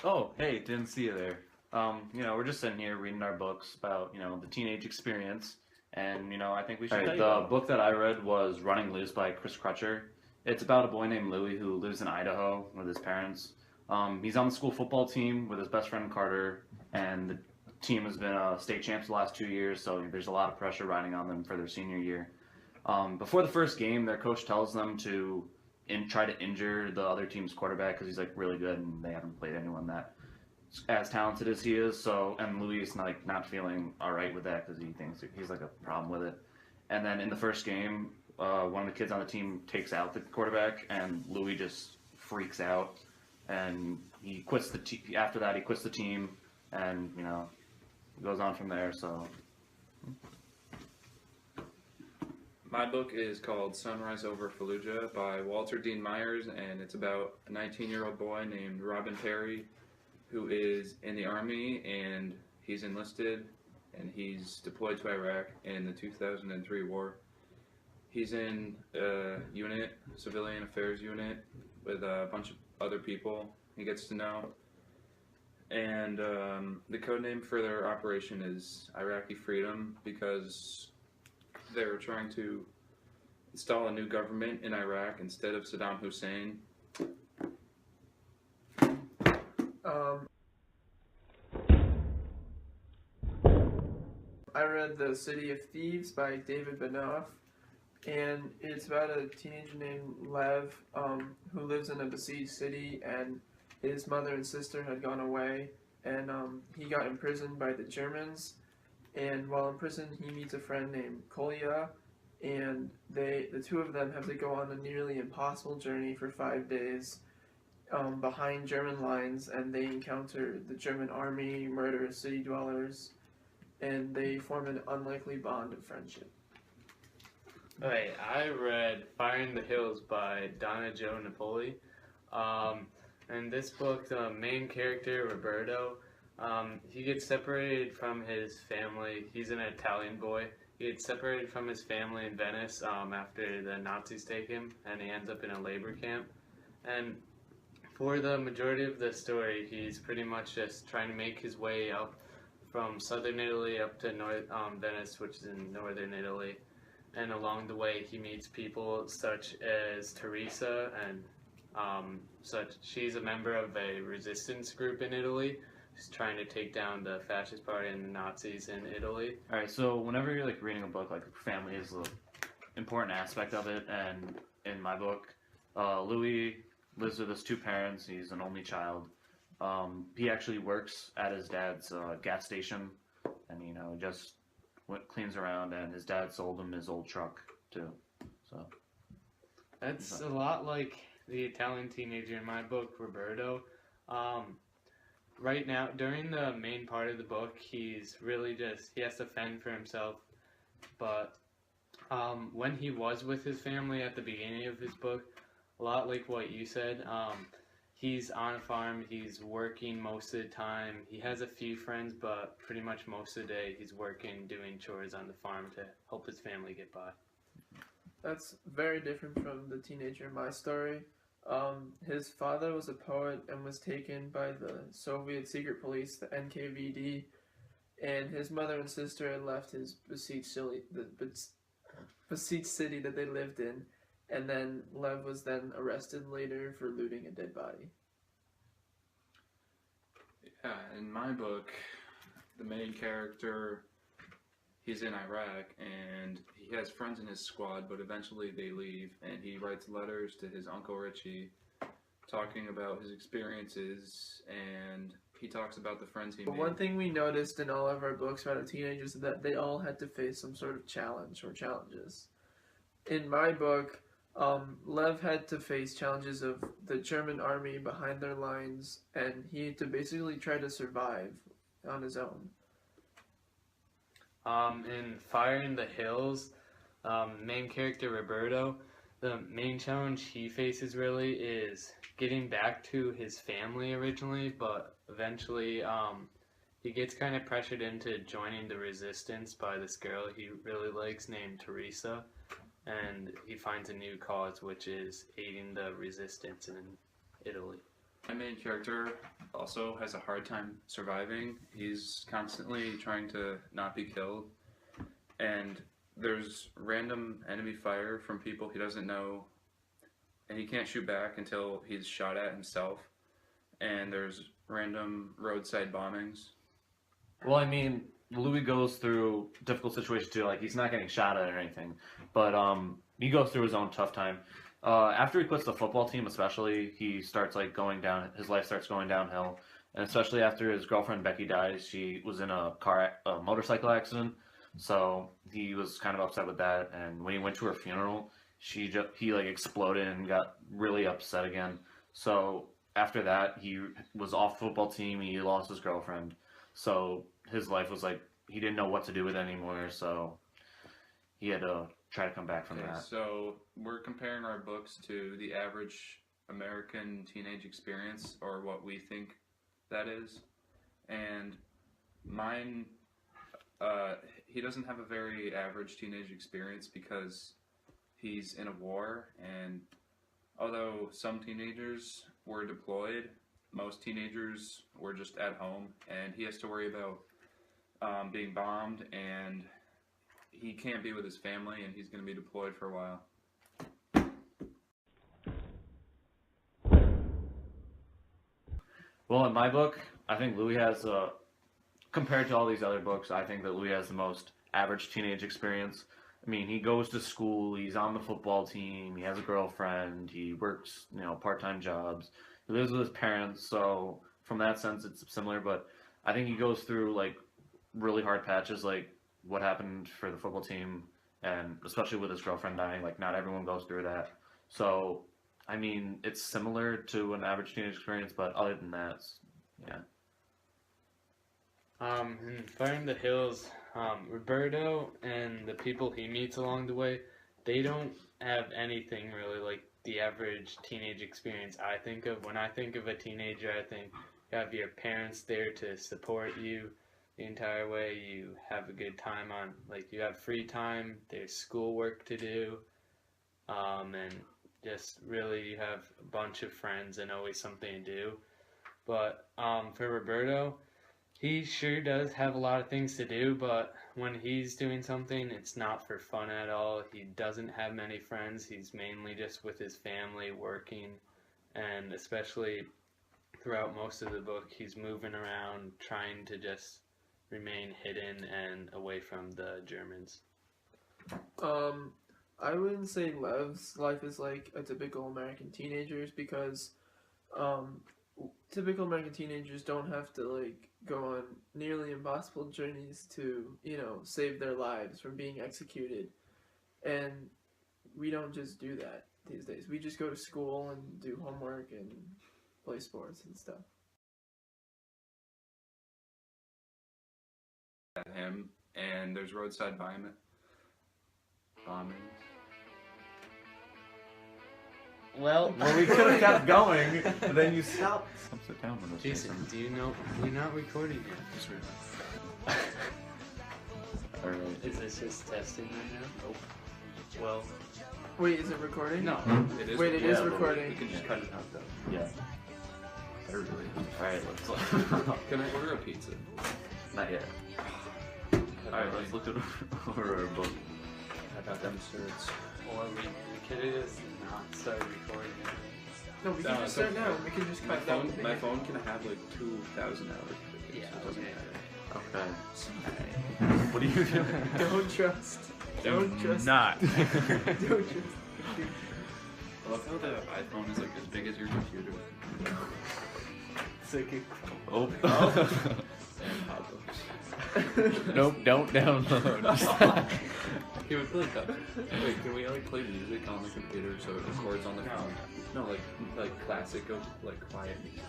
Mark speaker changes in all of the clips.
Speaker 1: Oh, hey, didn't see you there. We're just sitting here reading our books about, the teenage experience, and, I think we should tell you about the book that I read was Running Loose by Chris Crutcher. It's about a boy named Louis who lives in Idaho with his parents. He's on the school football team with his best friend Carter, and the team has been state champs the last 2 years, so there's a lot of pressure riding on them for their senior year. Before the first game, their coach tells them to try to injure the other team's quarterback because he's like really good and they haven't played anyone that as talented as he is. So and Louis is not feeling all right with that because he thinks he's like a problem with it. And then in the first game, one of the kids on the team takes out the quarterback and Louis just freaks out and he quits the after that he quits the team and goes on from there. So.
Speaker 2: My book is called Sunrise Over Fallujah by Walter Dean Myers, and it's about a 19-year-old boy named Robin Perry who is in the Army, and he's enlisted, and he's deployed to Iraq in the 2003 war. He's in a unit, civilian affairs unit, with a bunch of other people he gets to know. And the code name for their operation is Iraqi Freedom because they're trying to install a new government in Iraq instead of Saddam Hussein.
Speaker 3: I read The City of Thieves by David Benoff, and it's about a teenager named Lev who lives in a besieged city, and his mother and sister had gone away, and he got imprisoned by the Germans. And while in prison, he meets a friend named Kolya, and the two of them have to go on a nearly impossible journey for 5 days behind German lines, and they encounter the German army, murderous city dwellers, and they form an unlikely bond of friendship.
Speaker 4: Okay, I read Fire in the Hills by Donna Jo Napoli. In this book, the main character, Roberto, he gets separated from his family. He's an Italian boy. He gets separated from his family in Venice after the Nazis take him, and he ends up in a labor camp. And for the majority of the story, he's pretty much just trying to make his way up from southern Italy up to Venice, which is in northern Italy. And along the way, he meets people such as Teresa, and she's a member of a resistance group in Italy. She's trying to take down the fascist party and the Nazis in Italy.
Speaker 1: All right, so whenever you're reading a book, family is an important aspect of it, and in my book, Louis lives with his two parents. He's an only child. He actually works at his dad's gas station, and just cleans around. And his dad sold him his old truck too. So
Speaker 4: that's a lot like the Italian teenager in my book, Roberto. Right now, during the main part of the book, he's really he has to fend for himself. But when he was with his family at the beginning of his book, a lot like what you said, he's on a farm, he's working most of the time. He has a few friends, but pretty much most of the day he's working, doing chores on the farm to help his family get by.
Speaker 3: That's very different from the teenager in my story. His father was a poet and was taken by the Soviet secret police, the NKVD, and his mother and sister had left his besieged city that they lived in, and then Lev was then arrested later for looting a dead body.
Speaker 2: Yeah, in my book, the main character, he's in Iraq, and he has friends in his squad, but eventually they leave, and he writes letters to his Uncle Richie talking about his experiences, and he talks about the friends he made.
Speaker 3: One thing we noticed in all of our books about our teenagers is that they all had to face some sort of challenge or challenges. In my book, Lev had to face challenges of the German army behind their lines, and he had to basically try to survive on his own.
Speaker 4: In Fire in the Hills, main character Roberto, the main challenge he faces really is getting back to his family originally, but eventually he gets kind of pressured into joining the resistance by this girl he really likes named Teresa, and he finds a new cause, which is aiding the resistance in Italy.
Speaker 2: My main character also has a hard time surviving. He's constantly trying to not be killed, and there's random enemy fire from people he doesn't know, and he can't shoot back until he's shot at himself, and there's random roadside bombings.
Speaker 1: Well, I mean, Louis goes through difficult situations too. Like, he's not getting shot at or anything, but he goes through his own tough time. After he quits the football team, especially, he starts like going down. His life starts going downhill, and especially after his girlfriend Becky dies, she was in a motorcycle accident. So he was kind of upset with that. And when he went to her funeral, he like exploded and got really upset again. So after that, he was off the football team. He lost his girlfriend. So his life was like he didn't know what to do with it anymore. So he had to try to come back from that.
Speaker 2: So we're comparing our books to the average American teenage experience, or what we think that is. And mine, he doesn't have a very average teenage experience because he's in a war, and although some teenagers were deployed, most teenagers were just at home, and he has to worry about being bombed, and he can't be with his family, and he's going to be deployed for a while.
Speaker 1: Well, in my book, I think Louis has, compared to all these other books, I think that Louis has the most average teenage experience. I mean, he goes to school, he's on the football team, he has a girlfriend, he works, part-time jobs, he lives with his parents, so from that sense, it's similar, but I think he goes through, like, really hard patches, like what happened for the football team, and especially with his girlfriend dying, like, not everyone goes through that. So, I mean, it's similar to an average teenage experience, but other than that, yeah.
Speaker 4: In Fire in the Hills, Roberto and the people he meets along the way, they don't have anything really like the average teenage experience I think of. When I think of a teenager, I think you have your parents there to support you the entire way. You have a good time you have free time, there's schoolwork to do, and just really you have a bunch of friends and always something to do. But for Roberto, he sure does have a lot of things to do, but when he's doing something, it's not for fun at all. He doesn't have many friends. He's mainly just with his family working, and especially throughout most of the book, he's moving around trying to just remain hidden and away from the Germans.
Speaker 3: I wouldn't say Lev's life is like a typical American teenager's because typical American teenagers don't have to like go on nearly impossible journeys to, save their lives from being executed. And we don't just do that these days. We just go to school and do homework and play sports and stuff.
Speaker 2: At him, and there's roadside bombings.
Speaker 4: Well,
Speaker 1: we could have kept going, but then you stopped. Sit down with us.
Speaker 4: Jason, do you know we're not recording yet?
Speaker 1: Alright.
Speaker 4: Is this just testing right now? Nope. Well,
Speaker 3: Wait, is it recording?
Speaker 4: no.
Speaker 2: It is.
Speaker 3: Wait, it is
Speaker 1: Yeah,
Speaker 3: recording.
Speaker 2: You can just cut it out though.
Speaker 1: Yeah.
Speaker 2: Better really.
Speaker 1: Alright, let's
Speaker 2: Can I order a pizza?
Speaker 1: Not yet. Alright, let's look over our book.
Speaker 2: How about them shirts?
Speaker 4: Or we could have just not started recording it.
Speaker 3: No, we can just start now. We can just
Speaker 2: My
Speaker 3: cut down.
Speaker 2: phone can have like 2,000 hours.
Speaker 4: Yeah,
Speaker 2: so it doesn't
Speaker 4: okay.
Speaker 2: matter.
Speaker 1: Okay. What are you doing?
Speaker 3: Don't trust. Don't trust.
Speaker 1: Not.
Speaker 3: Don't trust.
Speaker 2: I love how the iPhone is like as big as your computer.
Speaker 3: It's like
Speaker 1: Oh.
Speaker 2: And hot dogs.
Speaker 1: Nope, don't download.
Speaker 2: Can we play that? Wait, can we like play music on the computer so it records on the phone? No, like classic, like quiet music.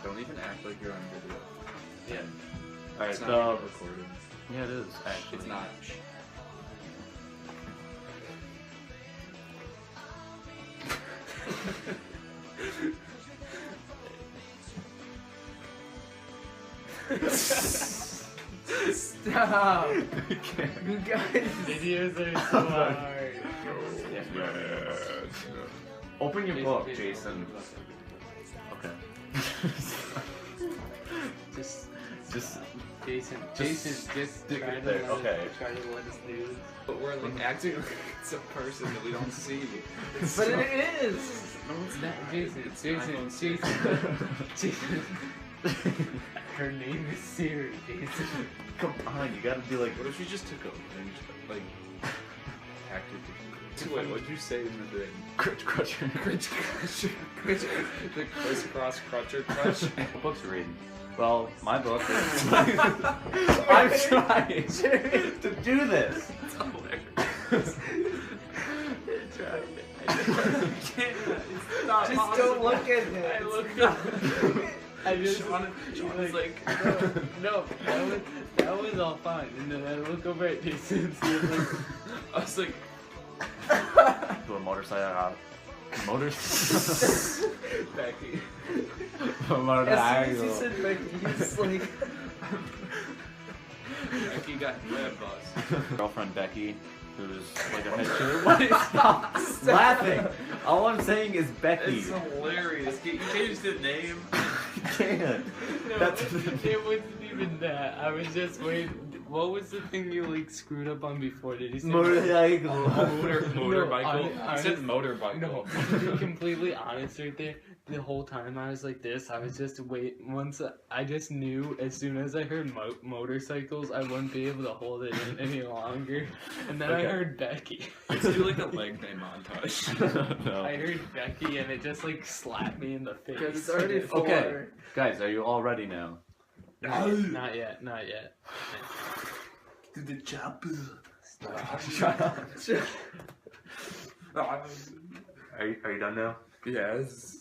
Speaker 2: Don't even act like you're on video.
Speaker 4: Yeah.
Speaker 1: Alright,
Speaker 2: It's not even recorded.
Speaker 1: yeah, it is actually.
Speaker 2: It's not.
Speaker 3: stop. You guys.
Speaker 4: Videos are so hard.
Speaker 1: Open your book, Jason. Okay.
Speaker 4: Just
Speaker 1: Just
Speaker 4: Jason,
Speaker 1: Just
Speaker 4: just
Speaker 1: stick
Speaker 4: try
Speaker 1: it
Speaker 4: to
Speaker 1: there,
Speaker 4: let
Speaker 1: okay.
Speaker 4: try to let us do this.
Speaker 2: But we're like acting like it's a person that we don't see. It's
Speaker 3: But
Speaker 2: so-
Speaker 3: it is.
Speaker 2: No, it's
Speaker 4: Not
Speaker 2: not.
Speaker 4: Jason,
Speaker 2: It's
Speaker 4: Jason,
Speaker 2: iPhone
Speaker 4: Jason. Her name is Siri, Jason.
Speaker 1: Come on, you gotta be like.
Speaker 2: What if we just took over and like hacked it? Wait, what'd you say in the thing?
Speaker 1: Crutch crutcher.
Speaker 2: The crisscross crutcher crutch.
Speaker 1: What books are you reading? Well, my book is. I'm trying to do this.
Speaker 2: It's hilarious. It's not
Speaker 3: Just
Speaker 2: possible.
Speaker 3: don't look at him.
Speaker 4: I looked up. I just
Speaker 2: Sean is like,
Speaker 4: no, that was all fine. And then I look over at Jason and see him like,
Speaker 2: I was like,
Speaker 1: Do a motorcycle.
Speaker 2: Becky.
Speaker 3: As soon as he said Becky, he's like,
Speaker 2: Becky got red bus.
Speaker 1: Girlfriend Becky, who's like a head cheerleader. What is stop laughing? All I'm saying is Becky.
Speaker 2: It's hilarious. You changed the name.
Speaker 1: You can't.
Speaker 4: no,
Speaker 1: That's
Speaker 4: it wasn't even that. I was just waiting. What was the thing you like screwed up on before? Did you say
Speaker 1: motorcycle.
Speaker 2: Motorbike.
Speaker 4: No,
Speaker 2: He said motorbike.
Speaker 4: No, to be completely honest right there, the whole time I was like this, I was just once I just knew as soon as I heard motorcycles, I wouldn't be able to hold it in any longer. And then
Speaker 1: Okay.
Speaker 4: I heard Becky.
Speaker 2: Let's do like a leg day montage.
Speaker 1: No.
Speaker 4: I heard Becky and it just like slapped me in the face.
Speaker 3: because it's already full.
Speaker 1: Okay. Guys, are you all ready now?
Speaker 4: Not yet, not yet.
Speaker 2: To the chopper.
Speaker 1: Shut up. Are you done now?
Speaker 2: Yes.